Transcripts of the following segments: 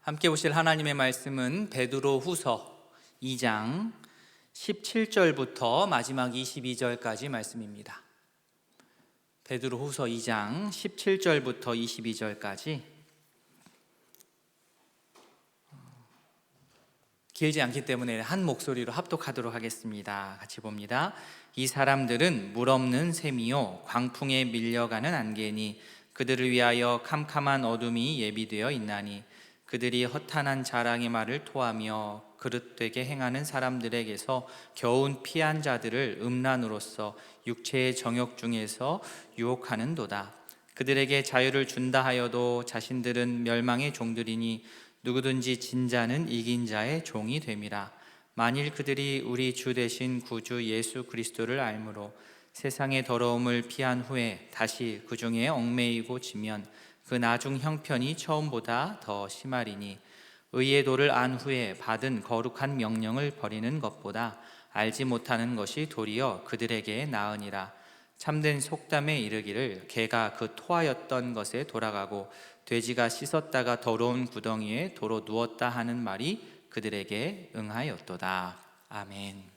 함께 보실 하나님의 말씀은 베드로후서 2장 17절부터 마지막 22절까지 말씀입니다. 베드로후서 2장 17절부터 22절까지 길지 않기 때문에 한 목소리로 합독하도록 하겠습니다. 같이 봅니다. 이 사람들은 물 없는 샘이요 광풍에 밀려가는 안개니 그들을 위하여 캄캄한 어둠이 예비되어 있나니 그들이 허탄한 자랑의 말을 토하며 그릇되게 행하는 사람들에게서 겨운 피한 자들을 음란으로써 육체의 정욕 중에서 유혹하는도다. 그들에게 자유를 준다 하여도 자신들은 멸망의 종들이니 누구든지 진 자는 이긴 자의 종이 됨이라. 만일 그들이 우리 주 되신 구주 예수 그리스도를 알므로 세상의 더러움을 피한 후에 다시 그 중에 얽매이고 지면 그 나중 형편이 처음보다 더 심하리니 의의 도를 안 후에 받은 거룩한 명령을 버리는 것보다 알지 못하는 것이 도리어 그들에게 나으니라. 참된 속담에 이르기를 개가 그 토하였던 것에 돌아가고 돼지가 씻었다가 더러운 구덩이에 도로 누웠다 하는 말이 그들에게 응하였도다. 아멘.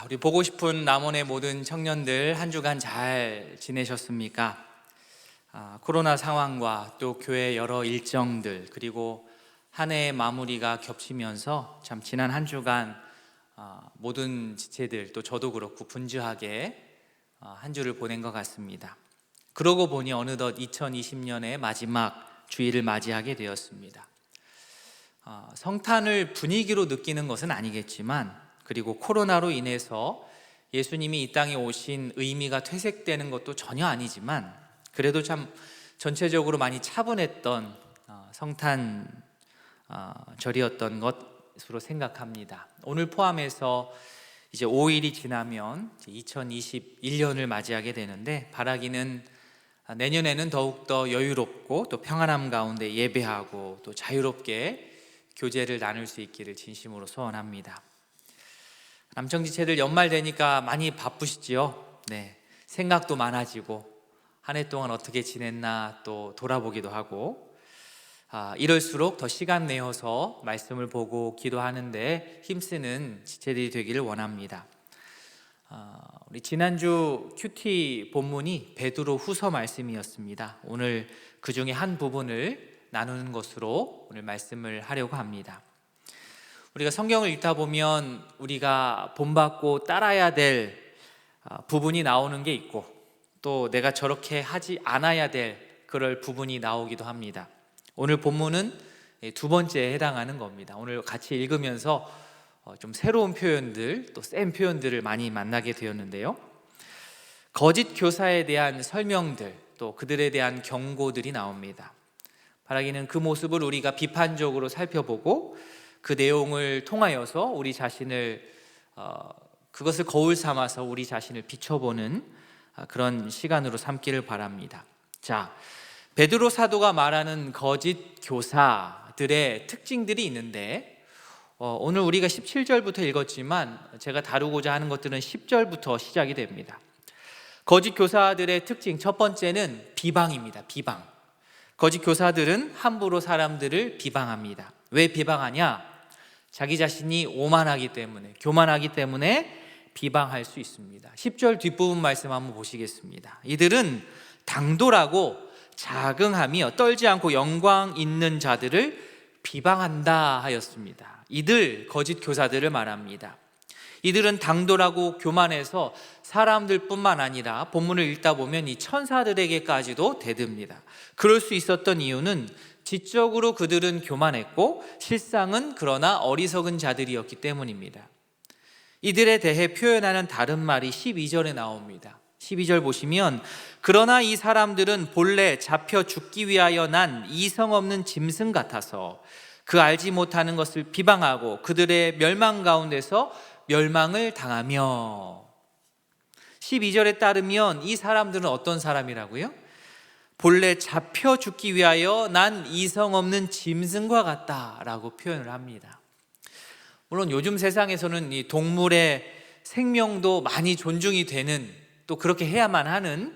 우리 보고 싶은 남원의 모든 청년들 한 주간 잘 지내셨습니까? 코로나 상황과 또 교회 여러 일정들 그리고 한 해의 마무리가 겹치면서 참 지난 한 주간 모든 지체들 또 저도 그렇고 분주하게 한 주를 보낸 것 같습니다. 그러고 보니 어느덧 2020년의 마지막 주일을 맞이하게 되었습니다. 성탄을 분위기로 느끼는 것은 아니겠지만 그리고 코로나로 인해서 예수님이 이 땅에 오신 의미가 퇴색되는 것도 전혀 아니지만 그래도 참 전체적으로 많이 차분했던 성탄 절이었던 것으로 생각합니다. 오늘 포함해서 이제 5일이 지나면 2021년을 맞이하게 되는데 바라기는 내년에는 더욱더 여유롭고 또 평안함 가운데 예배하고 또 자유롭게 교제를 나눌 수 있기를 진심으로 소원합니다. 남청지체들 연말 되니까 많이 바쁘시지요? 네, 생각도 많아지고 한 해 동안 어떻게 지냈나 또 돌아보기도 하고 이럴수록 더 시간 내어서 말씀을 보고 기도하는데 힘쓰는 지체들이 되기를 원합니다. 우리 지난주 큐티 본문이 베드로 후서 말씀이었습니다. 오늘 그 중에 한 부분을 나누는 것으로 오늘 말씀을 하려고 합니다. 우리가 성경을 읽다 보면 우리가 본받고 따라야 될 부분이 나오는 게 있고 또 내가 저렇게 하지 않아야 될 그럴 부분이 나오기도 합니다. 오늘 본문은 두 번째에 해당하는 겁니다. 오늘 같이 읽으면서 좀 새로운 표현들 또 센 표현들을 많이 만나게 되었는데요. 거짓 교사에 대한 설명들 또 그들에 대한 경고들이 나옵니다. 바라기는 그 모습을 우리가 비판적으로 살펴보고 그 내용을 통하여서 우리 자신을 그것을 거울 삼아서 우리 자신을 비춰보는 그런 시간으로 삼기를 바랍니다. 자, 베드로 사도가 말하는 거짓 교사들의 특징들이 있는데 오늘 우리가 17절부터 읽었지만 제가 다루고자 하는 것들은 10절부터 시작이 됩니다. 거짓 교사들의 특징 첫 번째는 비방입니다. 비방. 거짓 교사들은 함부로 사람들을 비방합니다. 왜 비방하냐? 자기 자신이 오만하기 때문에, 교만하기 때문에 비방할 수 있습니다. 10절 뒷부분 말씀 한번 보시겠습니다. 이들은 당돌하고 자긍하며 떨지 않고 영광 있는 자들을 비방한다 하였습니다. 이들 거짓 교사들을 말합니다. 이들은 당돌하고 교만해서 사람들뿐만 아니라 본문을 읽다 보면 이 천사들에게까지도 대듭니다. 그럴 수 있었던 이유는 지적으로 그들은 교만했고 실상은 그러나 어리석은 자들이었기 때문입니다. 이들에 대해 표현하는 다른 말이 12절에 나옵니다. 12절 보시면 그러나 이 사람들은 본래 잡혀 죽기 위하여 난 이성 없는 짐승 같아서 그 알지 못하는 것을 비방하고 그들의 멸망 가운데서 멸망을 당하며 12절에 따르면 이 사람들은 어떤 사람이라고요? 본래 잡혀 죽기 위하여 난 이성 없는 짐승과 같다라고 표현을 합니다. 물론 요즘 세상에서는 이 동물의 생명도 많이 존중이 되는 또 그렇게 해야만 하는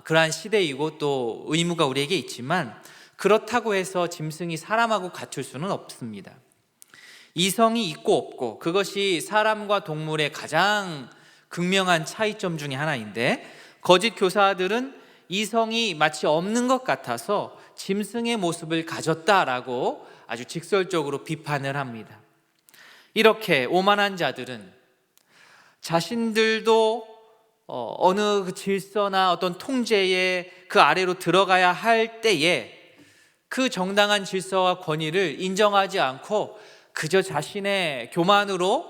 그러한 시대이고 또 의무가 우리에게 있지만, 그렇다고 해서 짐승이 사람하고 같을 수는 없습니다. 이성이 있고 없고, 그것이 사람과 동물의 가장 극명한 차이점 중에 하나인데, 거짓 교사들은 이성이 마치 없는 것 같아서 짐승의 모습을 가졌다라고 아주 직설적으로 비판을 합니다. 이렇게 오만한 자들은 자신들도 어느 그 질서나 어떤 통제의 그 아래로 들어가야 할 때에 그 정당한 질서와 권위를 인정하지 않고 그저 자신의 교만으로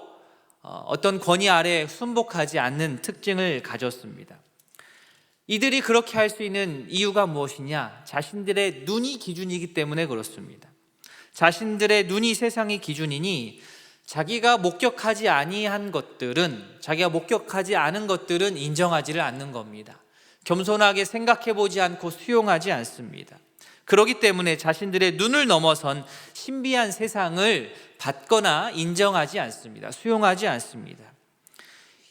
어떤 권위 아래 순복하지 않는 특징을 가졌습니다. 이들이 그렇게 할 수 있는 이유가 무엇이냐? 자신들의 눈이 기준이기 때문에 그렇습니다. 자신들의 눈이 세상의 기준이니 자기가 목격하지 아니한 것들은, 자기가 목격하지 않은 것들은 인정하지를 않는 겁니다. 겸손하게 생각해 보지 않고 수용하지 않습니다. 그렇기 때문에 자신들의 눈을 넘어선 신비한 세상을 받거나 인정하지 않습니다. 수용하지 않습니다.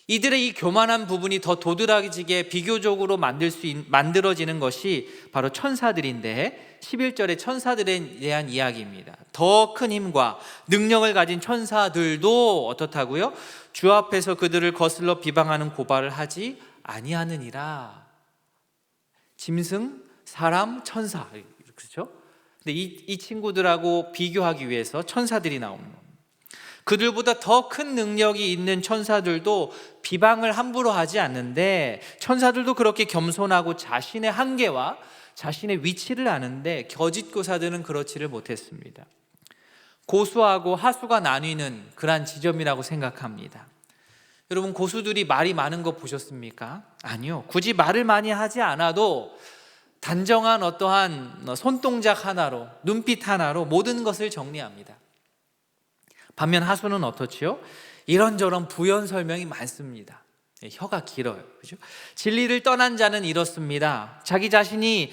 이들의 이 교만한 부분이 더 도드라지게 비교적으로 만들어지는 것이 바로 천사들인데, 11절의 천사들에 대한 이야기입니다. 더 큰 힘과 능력을 가진 천사들도 어떻다고요? 주 앞에서 그들을 거슬러 비방하는 고발을 하지 아니하느니라. 짐승, 사람, 천사, 그렇죠? 근데 이 친구들하고 비교하기 위해서 천사들이 나오는 겁니다. 그들보다 더 큰 능력이 있는 천사들도 비방을 함부로 하지 않는데, 천사들도 그렇게 겸손하고 자신의 한계와 자신의 위치를 아는데, 거짓 교사들은 그렇지를 못했습니다. 고수하고 하수가 나뉘는 그러한 지점이라고 생각합니다. 여러분, 고수들이 말이 많은 거 보셨습니까? 아니요. 굳이 말을 많이 하지 않아도 단정한 어떠한 손동작 하나로, 눈빛 하나로 모든 것을 정리합니다. 반면 하수는 어떻지요? 이런저런 부연 설명이 많습니다. 혀가 길어요. 그죠? 진리를 떠난 자는 이렇습니다. 자기 자신이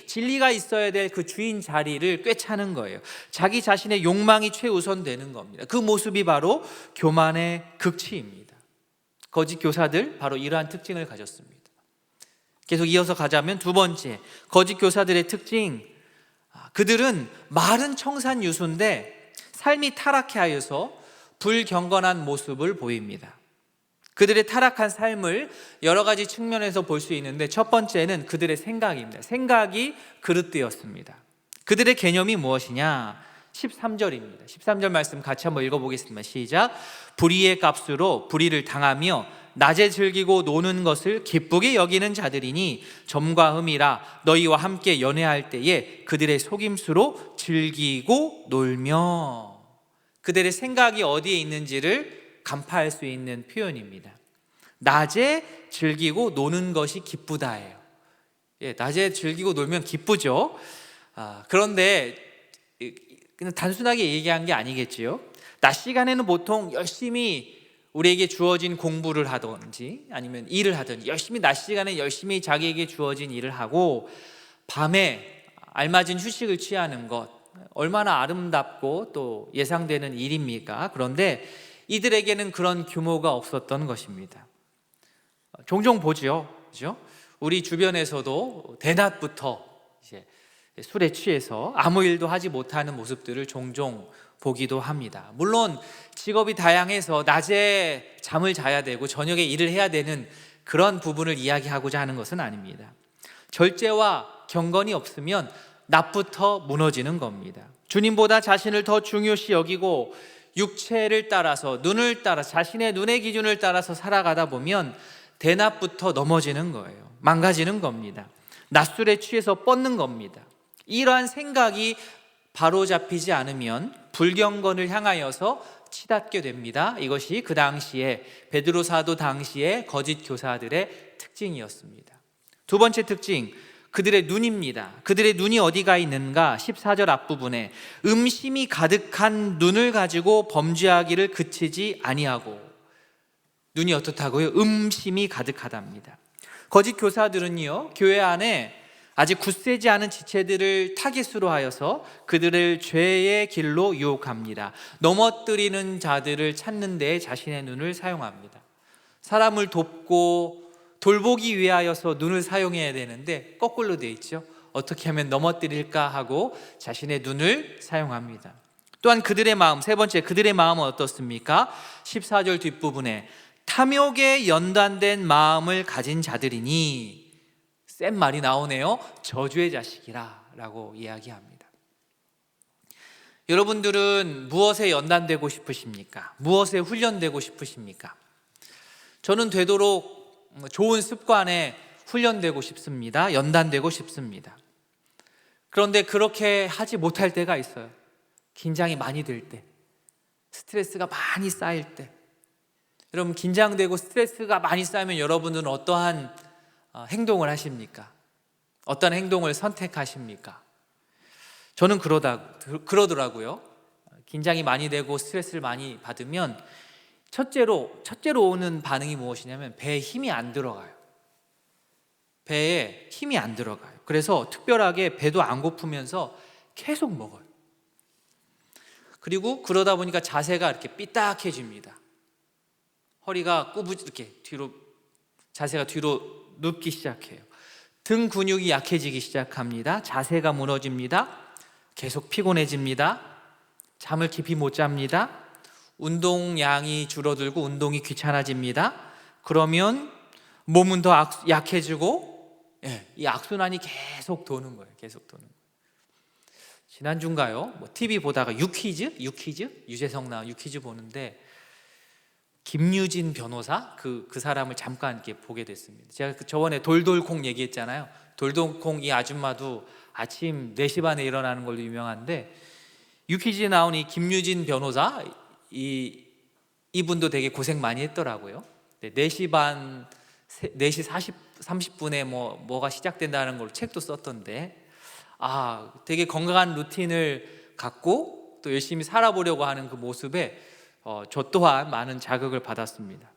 진리가 있어야 될 그 주인 자리를 꿰차는 거예요. 자기 자신의 욕망이 최우선 되는 겁니다. 그 모습이 바로 교만의 극치입니다. 거짓 교사들, 바로 이러한 특징을 가졌습니다. 계속 이어서 가자면 두 번째, 거짓 교사들의 특징, 그들은 말은 청산유수인데 삶이 타락해 하여서 불경건한 모습을 보입니다. 그들의 타락한 삶을 여러 가지 측면에서 볼 수 있는데, 첫 번째는 그들의 생각입니다. 생각이 그릇되었습니다. 그들의 개념이 무엇이냐? 13절입니다. 13절 말씀 같이 한번 읽어보겠습니다. 시작. 불의의 값으로 불의를 당하며 낮에 즐기고 노는 것을 기쁘게 여기는 자들이니 점과 흠이라 너희와 함께 연회할 때에 그들의 속임수로 즐기고 놀며. 그들의 생각이 어디에 있는지를 간파할 수 있는 표현입니다. 낮에 즐기고 노는 것이 기쁘다예요. 낮에 즐기고 놀면 기쁘죠. 그런데 그냥 단순하게 얘기한 게 아니겠지요. 낮 시간에는 보통 열심히 우리에게 주어진 공부를 하든지 아니면 일을 하든지 열심히 낮 시간에 열심히 자기에게 주어진 일을 하고, 밤에 알맞은 휴식을 취하는 것, 얼마나 아름답고 또 예상되는 일입니까? 그런데 이들에게는 그런 규모가 없었던 것입니다. 종종 보죠, 그죠? 우리 주변에서도 대낮부터 이제 술에 취해서 아무 일도 하지 못하는 모습들을 종종 보기도 합니다. 물론 직업이 다양해서 낮에 잠을 자야 되고 저녁에 일을 해야 되는 그런 부분을 이야기하고자 하는 것은 아닙니다. 절제와 경건이 없으면 낮부터 무너지는 겁니다. 주님보다 자신을 더 중요시 여기고 육체를 따라서, 눈을 따라, 자신의 눈의 기준을 따라서 살아가다 보면 대낮부터 넘어지는 거예요. 망가지는 겁니다. 낮술에 취해서 뻗는 겁니다. 이러한 생각이 바로잡히지 않으면 불경건을 향하여서 치닫게 됩니다. 이것이 그 당시에 베드로 사도 당시의 거짓 교사들의 특징이었습니다. 두 번째 특징, 그들의 눈입니다. 그들의 눈이 어디가 있는가? 14절 앞부분에 음심이 가득한 눈을 가지고 범죄하기를 그치지 아니하고. 눈이 어떻다고요? 음심이 가득하답니다. 거짓 교사들은요, 교회 안에 아직 굳세지 않은 지체들을 타깃으로 하여서 그들을 죄의 길로 유혹합니다. 넘어뜨리는 자들을 찾는 데 자신의 눈을 사용합니다. 사람을 돕고 돌보기 위하여서 눈을 사용해야 되는데 거꾸로 돼 있죠. 어떻게 하면 넘어뜨릴까 하고 자신의 눈을 사용합니다. 또한 그들의 마음, 세 번째, 그들의 마음은 어떻습니까? 14절 뒷부분에 탐욕에 연단된 마음을 가진 자들이니, 센 말이 나오네요. 저주의 자식이라 라고 이야기합니다. 여러분들은 무엇에 연단되고 싶으십니까? 무엇에 훈련되고 싶으십니까? 저는 되도록 좋은 습관에 훈련되고 싶습니다. 연단되고 싶습니다. 그런데 그렇게 하지 못할 때가 있어요. 긴장이 많이 될 때, 스트레스가 많이 쌓일 때. 여러분, 긴장되고 스트레스가 많이 쌓이면 여러분은 어떠한 행동을 하십니까? 어떤 행동을 선택하십니까? 저는 그러더라고요. 긴장이 많이 되고 스트레스를 많이 받으면 첫째로 오는 반응이 무엇이냐면 배에 힘이 안 들어가요. 배에 힘이 안 들어가요. 그래서 특별하게 배도 안 고프면서 계속 먹어요. 그리고 그러다 보니까 자세가 이렇게 삐딱해집니다. 허리가 이렇게 자세가 뒤로 눕기 시작해요. 등 근육이 약해지기 시작합니다. 자세가 무너집니다. 계속 피곤해집니다. 잠을 깊이 못 잡니다. 운동량이 줄어들고 운동이 귀찮아집니다. 그러면 몸은 더 약해지고, 이 악순환이 계속 도는 거예요. 계속 도는 거예요. 지난주인가요? TV 보다가 유재석 나온 유퀴즈 보는데 김유진 변호사 그 사람을 잠깐 이렇게 보게 됐습니다. 제가 저번에 돌돌콩 얘기했잖아요. 돌돌콩 이 아줌마도 아침 4시 반에 일어나는 걸로 유명한데, 유퀴즈에 나온 이 김유진 변호사 이분도 되게 고생 많이 했더라고요. 4시 30분에 뭐가 시작된다는 걸 책도 썼던데, 되게 건강한 루틴을 갖고 또 열심히 살아보려고 하는 그 모습에 저 또한 많은 자극을 받았습니다.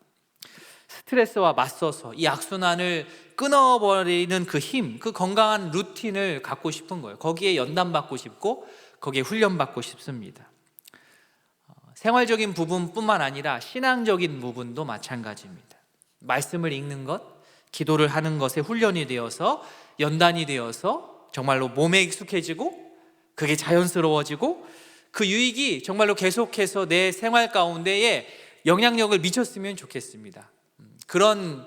스트레스와 맞서서 이 악순환을 끊어버리는 그 힘, 그 건강한 루틴을 갖고 싶은 거예요. 거기에 연단받고 싶고 거기에 훈련받고 싶습니다. 생활적인 부분뿐만 아니라 신앙적인 부분도 마찬가지입니다. 말씀을 읽는 것, 기도를 하는 것에 훈련이 되어서 연단이 되어서 정말로 몸에 익숙해지고 그게 자연스러워지고 그 유익이 정말로 계속해서 내 생활 가운데에 영향력을 미쳤으면 좋겠습니다. 그런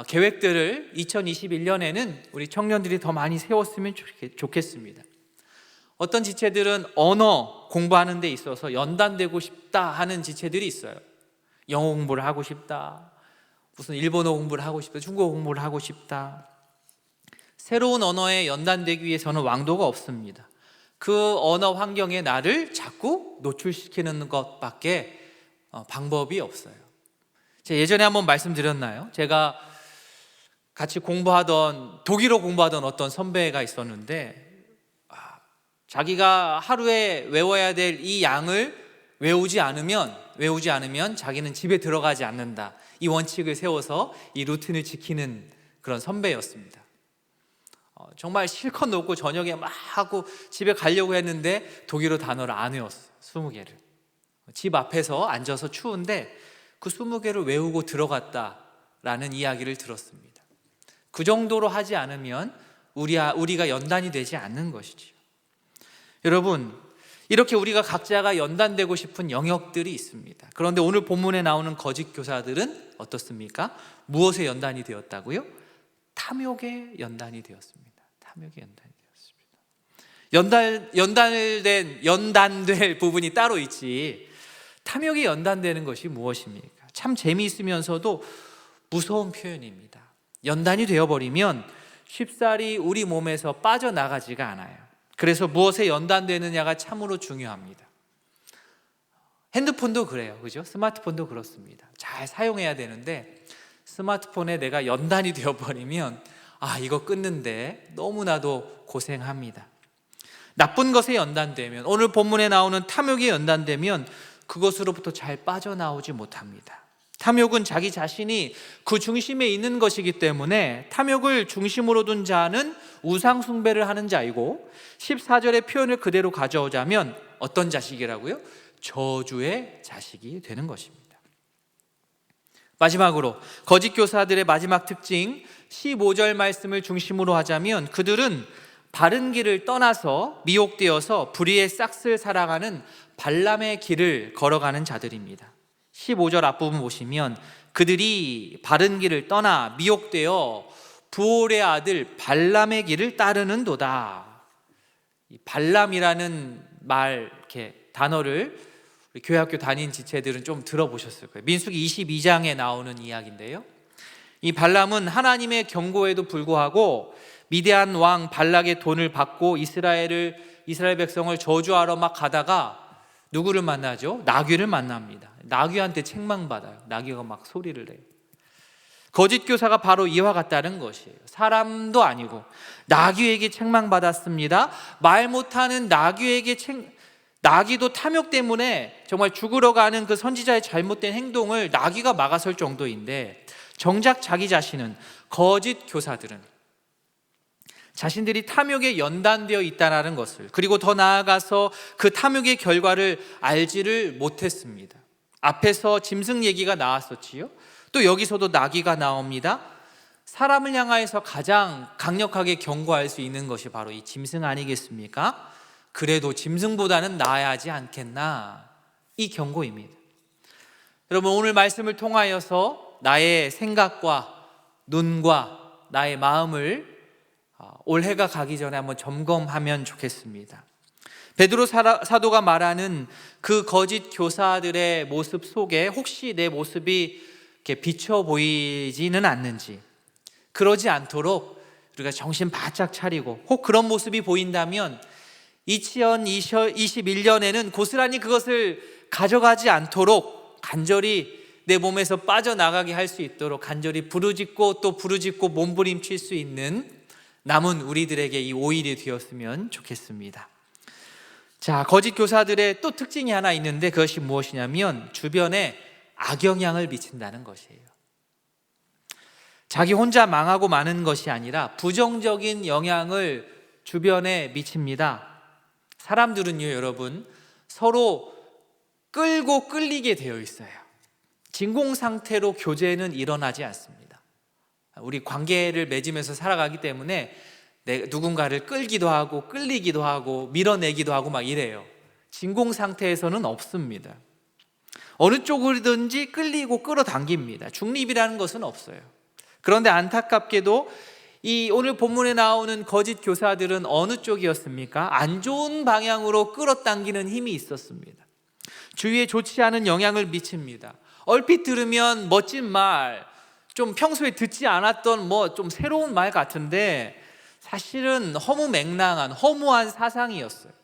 계획들을 2021년에는 우리 청년들이 더 많이 세웠으면 좋겠습니다. 어떤 지체들은 언어 공부하는 데 있어서 연단되고 싶다 하는 지체들이 있어요. 영어 공부를 하고 싶다, 무슨 일본어 공부를 하고 싶다, 중국어 공부를 하고 싶다. 새로운 언어에 연단되기 위해서는 왕도가 없습니다. 그 언어 환경에 나를 자꾸 노출시키는 것밖에 방법이 없어요. 제가 예전에 한번 말씀드렸나요? 제가 같이 독일어 공부하던 어떤 선배가 있었는데, 자기가 하루에 외워야 될 이 양을 외우지 않으면 자기는 집에 들어가지 않는다, 이 원칙을 세워서 이 루틴을 지키는 그런 선배였습니다. 정말 실컷 놓고 저녁에 막 하고 집에 가려고 했는데 독일어 단어를 안 외웠어요. 20개를. 집 앞에서 앉아서 추운데 그 20개를 외우고 들어갔다라는 이야기를 들었습니다. 그 정도로 하지 않으면 우리가 연단이 되지 않는 것이지요. 여러분, 이렇게 우리가 각자가 연단되고 싶은 영역들이 있습니다. 그런데 오늘 본문에 나오는 거짓 교사들은 어떻습니까? 무엇에 연단이 되었다고요? 탐욕에 연단이 되었습니다. 탐욕에 연단이 되었습니다. 연단될 부분이 따로 있지, 탐욕에 연단되는 것이 무엇입니까? 참 재미있으면서도 무서운 표현입니다. 연단이 되어버리면 쉽사리 우리 몸에서 빠져나가지가 않아요. 그래서 무엇에 연단되느냐가 참으로 중요합니다. 핸드폰도 그래요, 그죠? 스마트폰도 그렇습니다. 잘 사용해야 되는데 스마트폰에 내가 연단이 되어버리면 이거 끊는데 너무나도 고생합니다. 나쁜 것에 연단되면, 오늘 본문에 나오는 탐욕에 연단되면 그것으로부터 잘 빠져나오지 못합니다. 탐욕은 자기 자신이 그 중심에 있는 것이기 때문에 탐욕을 중심으로 둔 자는 우상 숭배를 하는 자이고, 14절의 표현을 그대로 가져오자면 어떤 자식이라고요? 저주의 자식이 되는 것입니다. 마지막으로 거짓 교사들의 마지막 특징 15절 말씀을 중심으로 하자면 그들은 바른 길을 떠나서 미혹되어서 불의의 싹을 살아가는 발람의 길을 걸어가는 자들입니다. 15절 앞부분 보시면 그들이 바른 길을 떠나 미혹되어 부올의 아들 발람의 길을 따르는도다. 이 발람이라는 말 이렇게 단어를 우리 교회학교 다닌 지체들은 좀 들어보셨을 거예요. 민수기 22장에 나오는 이야기인데요. 이 발람은 하나님의 경고에도 불구하고 미디안 왕 발락의 돈을 받고 이스라엘 백성을 저주하러 막 가다가 누구를 만나죠? 나귀를 만납니다. 나귀한테 책망받아요. 나귀가 막 소리를 내요. 거짓 교사가 바로 이와 같다는 것이에요. 사람도 아니고 나귀에게 책망받았습니다. 말 못하는 나귀도 탐욕 때문에 정말 죽으러 가는 그 선지자의 잘못된 행동을 나귀가 막아설 정도인데, 정작 자기 자신은, 거짓 교사들은 자신들이 탐욕에 연단되어 있다는 것을, 그리고 더 나아가서 그 탐욕의 결과를 알지를 못했습니다. 앞에서 짐승 얘기가 나왔었지요. 또 여기서도 나귀가 나옵니다. 사람을 향하여서 가장 강력하게 경고할 수 있는 것이 바로 이 짐승 아니겠습니까? 그래도 짐승보다는 나아야지 않겠나, 이 경고입니다. 여러분, 오늘 말씀을 통하여서 나의 생각과 눈과 나의 마음을 올해가 가기 전에 한번 점검하면 좋겠습니다. 베드로 사도가 말하는 그 거짓 교사들의 모습 속에 혹시 내 모습이 이렇게 비쳐 보이지는 않는지, 그러지 않도록 우리가 정신 바짝 차리고, 혹 그런 모습이 보인다면 2021년에는 고스란히 그것을 가져가지 않도록 간절히 내 몸에서 빠져나가게 할 수 있도록 간절히 부르짖고 또 부르짖고 몸부림칠 수 있는 남은 우리들에게 이 5일이 되었으면 좋겠습니다. 자, 거짓 교사들의 또 특징이 하나 있는데 그것이 무엇이냐면 주변에 악영향을 미친다는 것이에요. 자기 혼자 망하고 마는 것이 아니라 부정적인 영향을 주변에 미칩니다. 사람들은요, 여러분, 서로 끌고 끌리게 되어 있어요. 진공 상태로 교제는 일어나지 않습니다. 우리 관계를 맺으면서 살아가기 때문에 누군가를 끌기도 하고 끌리기도 하고 밀어내기도 하고 막 이래요. 진공 상태에서는 없습니다. 어느 쪽으로든지 끌리고 끌어당깁니다. 중립이라는 것은 없어요. 그런데 안타깝게도 이 오늘 본문에 나오는 거짓 교사들은 어느 쪽이었습니까? 안 좋은 방향으로 끌어당기는 힘이 있었습니다. 주위에 좋지 않은 영향을 미칩니다. 얼핏 들으면 멋진 말, 좀 평소에 듣지 않았던 좀 새로운 말 같은데 사실은 허무맹랑한 허무한 사상이었어요.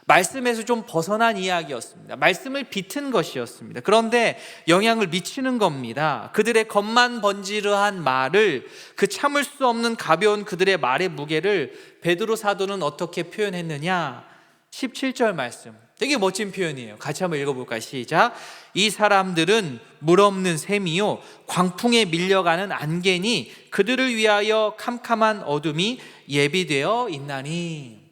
말씀에서 좀 벗어난 이야기였습니다. 말씀을 비튼 것이었습니다. 그런데 영향을 미치는 겁니다. 그들의 겉만 번지르한 말을, 그 참을 수 없는 가벼운 그들의 말의 무게를 베드로 사도는 어떻게 표현했느냐? 17절 말씀, 되게 멋진 표현이에요. 같이 한번 읽어볼까요? 시작. 이 사람들은 물 없는 샘이요 광풍에 밀려가는 안개니 그들을 위하여 캄캄한 어둠이 예비되어 있나니.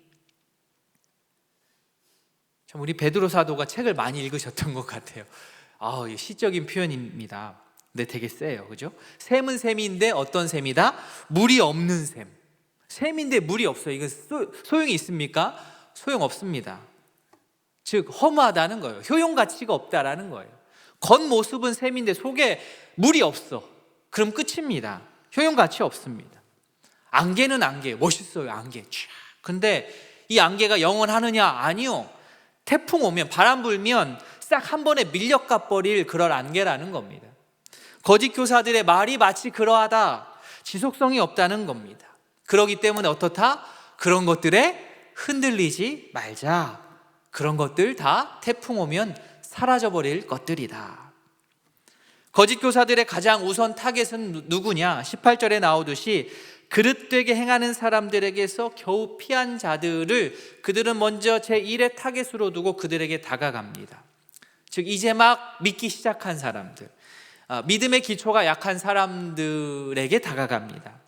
참 우리 베드로 사도가 책을 많이 읽으셨던 것 같아요. 시적인 표현입니다. 근데 되게 세요, 그죠? 샘은 샘인데 어떤 샘이다? 물이 없는 샘. 샘인데 물이 없어요. 이거 소용이 있습니까? 소용없습니다. 즉 허무하다는 거예요. 효용 가치가 없다라는 거예요. 겉모습은 샘인데 속에 물이 없어. 그럼 끝입니다. 효용 가치 없습니다. 안개는 안개, 멋있어요. 안개. 근데 이 안개가 영원하느냐? 아니요. 태풍 오면, 바람 불면 싹 한 번에 밀려가 버릴 그런 안개라는 겁니다. 거짓 교사들의 말이 마치 그러하다, 지속성이 없다는 겁니다. 그렇기 때문에 어떻다? 그런 것들에 흔들리지 말자. 그런 것들 다 태풍 오면 사라져버릴 것들이다. 거짓 교사들의 가장 우선 타겟은 누구냐? 18절에 나오듯이 그릇되게 행하는 사람들에게서 겨우 피한 자들을 그들은 먼저 제1의 타겟으로 두고 그들에게 다가갑니다. 즉 이제 막 믿기 시작한 사람들, 믿음의 기초가 약한 사람들에게 다가갑니다.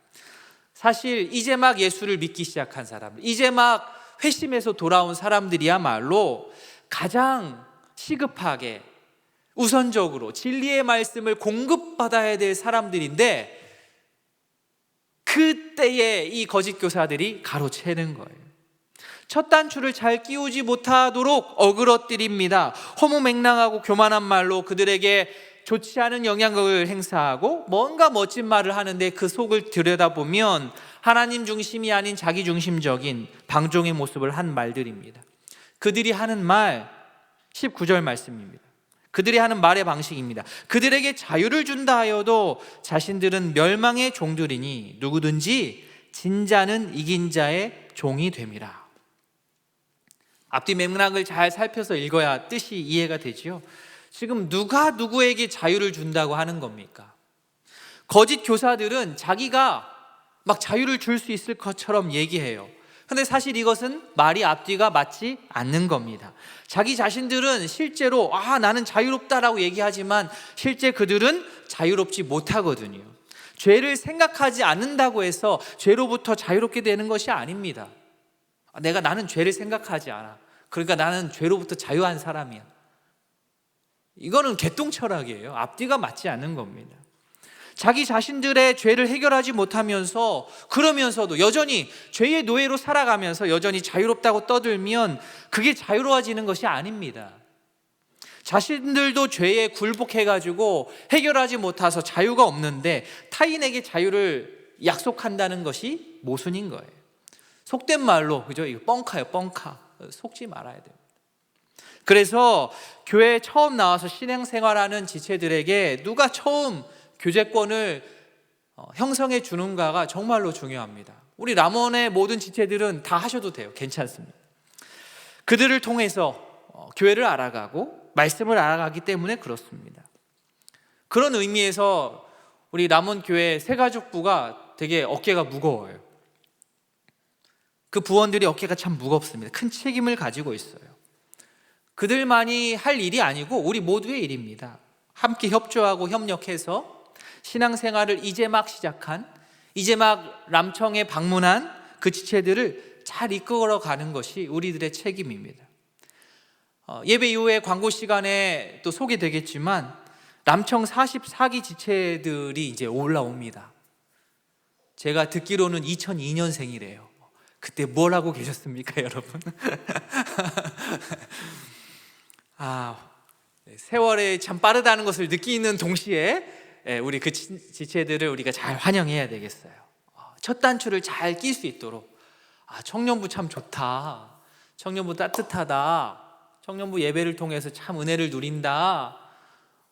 사실 이제 막 예수를 믿기 시작한 사람들, 이제 막 회심해서 돌아온 사람들이야말로 가장 시급하게 우선적으로 진리의 말씀을 공급받아야 될 사람들인데 그때에 이 거짓 교사들이 가로채는 거예요. 첫 단추를 잘 끼우지 못하도록 어그러뜨립니다. 허무맹랑하고 교만한 말로 그들에게 좋지 않은 영향력을 행사하고 뭔가 멋진 말을 하는데 그 속을 들여다보면 하나님 중심이 아닌 자기 중심적인 방종의 모습을 한 말들입니다. 그들이 하는 말 19절 말씀입니다. 그들이 하는 말의 방식입니다. 그들에게 자유를 준다 하여도 자신들은 멸망의 종들이니 누구든지 진 자는 이긴 자의 종이 됨이라. 앞뒤 맥락을 잘 살펴서 읽어야 뜻이 이해가 되지요. 지금 누가 누구에게 자유를 준다고 하는 겁니까? 거짓 교사들은 자기가 막 자유를 줄 수 있을 것처럼 얘기해요. 근데 사실 이것은 말이 앞뒤가 맞지 않는 겁니다. 자기 자신들은 실제로 나는 자유롭다라고 얘기하지만 실제 그들은 자유롭지 못하거든요. 죄를 생각하지 않는다고 해서 죄로부터 자유롭게 되는 것이 아닙니다. 나는 죄를 생각하지 않아. 그러니까 나는 죄로부터 자유한 사람이야. 이거는 개똥 철학이에요. 앞뒤가 맞지 않는 겁니다. 자기 자신들의 죄를 해결하지 못하면서 그러면서도 여전히 죄의 노예로 살아가면서 여전히 자유롭다고 떠들면 그게 자유로워지는 것이 아닙니다. 자신들도 죄에 굴복해가지고 해결하지 못해서 자유가 없는데 타인에게 자유를 약속한다는 것이 모순인 거예요. 속된 말로 그죠? 이거 뻥카예요, 뻥카. 속지 말아야 됩니다. 그래서 교회에 처음 나와서 신앙생활하는 지체들에게 누가 처음 교제권을 형성해 주는가가 정말로 중요합니다. 우리 람원의 모든 지체들은 다 하셔도 돼요. 괜찮습니다. 그들을 통해서 교회를 알아가고 말씀을 알아가기 때문에 그렇습니다. 그런 의미에서 우리 람원 교회 새가족부가 되게 어깨가 무거워요. 그 부원들이 어깨가 참 무겁습니다. 큰 책임을 가지고 있어요. 그들만이 할 일이 아니고 우리 모두의 일입니다. 함께 협조하고 협력해서 신앙생활을 이제 막 시작한, 이제 막 람청에 방문한 그 지체들을 잘 이끌어 가는 것이 우리들의 책임입니다. 예배 이후에 광고 시간에 또 소개되겠지만 람청 44기 지체들이 이제 올라옵니다. 제가 듣기로는 2002년생이래요. 그때 뭘 하고 계셨습니까, 여러분? 세월이 참 빠르다는 것을 느끼는 동시에 우리 그 지체들을 우리가 잘 환영해야 되겠어요. 첫 단추를 잘 낄 수 있도록 청년부 참 좋다, 청년부 따뜻하다, 청년부 예배를 통해서 참 은혜를 누린다,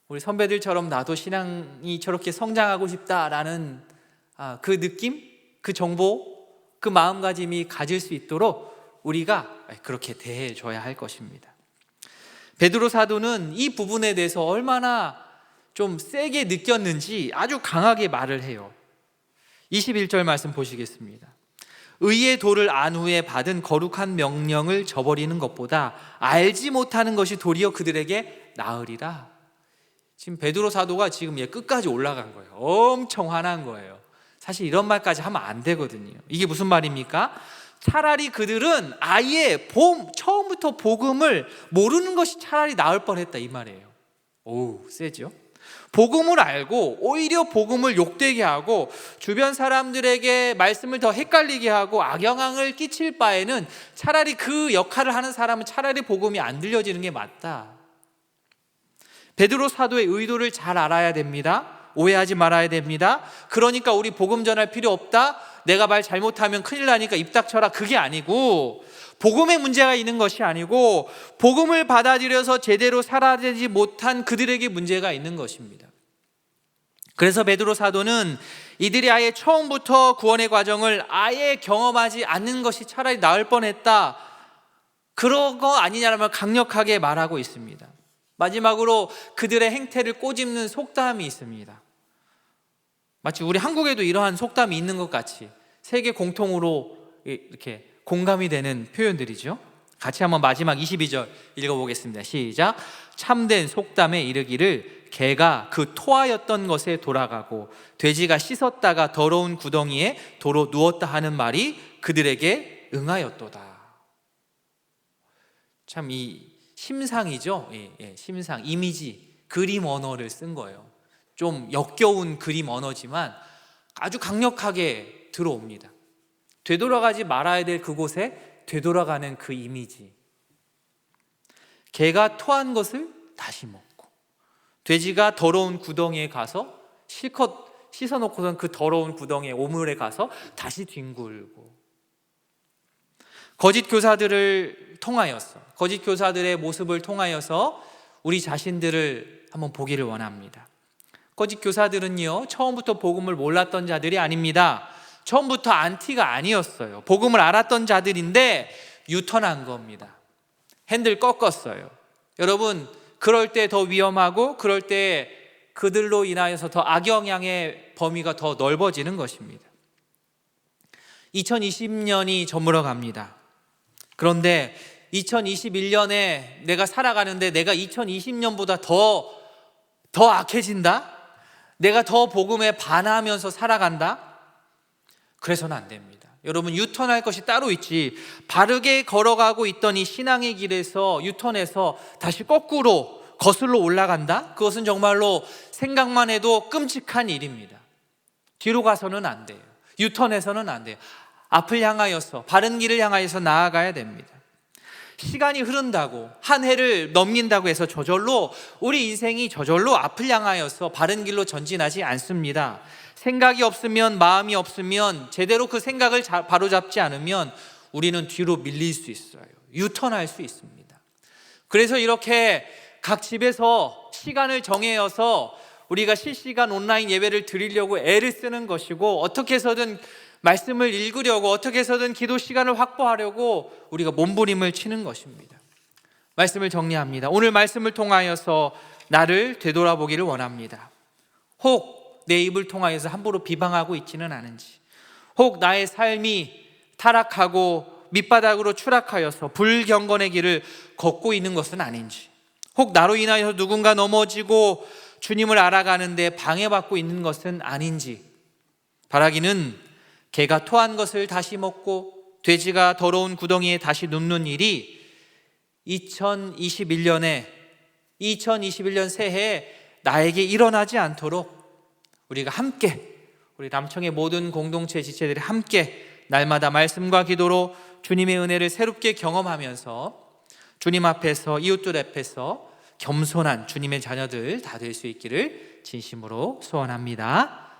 우리 선배들처럼 나도 신앙이 저렇게 성장하고 싶다라는 그 느낌, 그 정보, 그 마음가짐이 가질 수 있도록 우리가 그렇게 대해줘야 할 것입니다. 베드로 사도는 이 부분에 대해서 얼마나 좀 세게 느꼈는지 아주 강하게 말을 해요. 21절 말씀 보시겠습니다. 의의 도를 안 후에 받은 거룩한 명령을 저버리는 것보다 알지 못하는 것이 도리어 그들에게 나으리라. 지금 베드로 사도가 지금 끝까지 올라간 거예요. 엄청 화난 거예요. 사실 이런 말까지 하면 안 되거든요. 이게 무슨 말입니까? 차라리 그들은 아예 처음부터 복음을 모르는 것이 차라리 나을 뻔했다 이 말이에요. 오우, 세죠? 복음을 알고 오히려 복음을 욕되게 하고 주변 사람들에게 말씀을 더 헷갈리게 하고 악영향을 끼칠 바에는 차라리 그 역할을 하는 사람은 차라리 복음이 안 들려지는 게 맞다. 베드로 사도의 의도를 잘 알아야 됩니다. 오해하지 말아야 됩니다. 그러니까 우리 복음 전할 필요 없다, 내가 말 잘못하면 큰일 나니까 입 닥쳐라, 그게 아니고 복음에 문제가 있는 것이 아니고 복음을 받아들여서 제대로 살아내지 못한 그들에게 문제가 있는 것입니다. 그래서 베드로 사도는 이들이 아예 처음부터 구원의 과정을 아예 경험하지 않는 것이 차라리 나을 뻔했다, 그런 거 아니냐라면 강력하게 말하고 있습니다. 마지막으로 그들의 행태를 꼬집는 속담이 있습니다. 마치 우리 한국에도 이러한 속담이 있는 것 같이 세계 공통으로 이렇게 공감이 되는 표현들이죠. 같이 한번 마지막 22절 읽어보겠습니다. 시작. 참된 속담에 이르기를 개가 그 토하였던 것에 돌아가고 돼지가 씻었다가 더러운 구덩이에 도로 누웠다 하는 말이 그들에게 응하였도다. 참 이 심상이죠. 심상, 이미지, 그림 언어를 쓴 거예요. 좀 역겨운 그림 언어지만 아주 강력하게 들어옵니다. 되돌아가지 말아야 될 그곳에 되돌아가는 그 이미지. 개가 토한 것을 다시 먹고, 돼지가 더러운 구덩이에 가서 실컷 씻어놓고선 그 더러운 구덩이에 오물에 가서 다시 뒹굴고, 거짓 교사들을 통하여서, 거짓 교사들의 모습을 통하여서 우리 자신들을 한번 보기를 원합니다. 거짓 교사들은요, 처음부터 복음을 몰랐던 자들이 아닙니다. 처음부터 안티가 아니었어요. 복음을 알았던 자들인데 유턴한 겁니다. 핸들 꺾었어요. 여러분, 그럴 때 더 위험하고, 그럴 때 그들로 인하여서 더 악영향의 범위가 더 넓어지는 것입니다. 2020년이 저물어 갑니다. 그런데 2021년에 내가 살아가는데 내가 2020년보다 더 악해진다? 내가 더 복음에 반하면서 살아간다? 그래서는 안 됩니다. 여러분, 유턴할 것이 따로 있지, 바르게 걸어가고 있던 이 신앙의 길에서 유턴해서 다시 거꾸로 거슬러 올라간다? 그것은 정말로 생각만 해도 끔찍한 일입니다. 뒤로 가서는 안 돼요. 유턴해서는 안 돼요. 앞을 향하여서, 바른 길을 향하여서 나아가야 됩니다. 시간이 흐른다고, 한 해를 넘긴다고 해서 저절로 우리 인생이 저절로 앞을 향하여서 바른 길로 전진하지 않습니다. 생각이 없으면, 마음이 없으면, 제대로 그 생각을 바로잡지 않으면 우리는 뒤로 밀릴 수 있어요. 유턴할 수 있습니다. 그래서 이렇게 각 집에서 시간을 정해서 우리가 실시간 온라인 예배를 드리려고 애를 쓰는 것이고, 어떻게 해서든 말씀을 읽으려고, 어떻게 해서든 기도 시간을 확보하려고 우리가 몸부림을 치는 것입니다. 말씀을 정리합니다. 오늘 말씀을 통하여서 나를 되돌아보기를 원합니다. 혹 내 입을 통하여서 함부로 비방하고 있지는 않은지, 혹 나의 삶이 타락하고 밑바닥으로 추락하여서 불경건의 길을 걷고 있는 것은 아닌지, 혹 나로 인하여서 누군가 넘어지고 주님을 알아가는데 방해받고 있는 것은 아닌지, 바라기는 개가 토한 것을 다시 먹고 돼지가 더러운 구덩이에 다시 눕는 일이 2021년 새해에 나에게 일어나지 않도록 우리가 함께, 우리 남청의 모든 공동체 지체들이 함께 날마다 말씀과 기도로 주님의 은혜를 새롭게 경험하면서 주님 앞에서, 이웃들 앞에서 겸손한 주님의 자녀들 다 될 수 있기를 진심으로 소원합니다.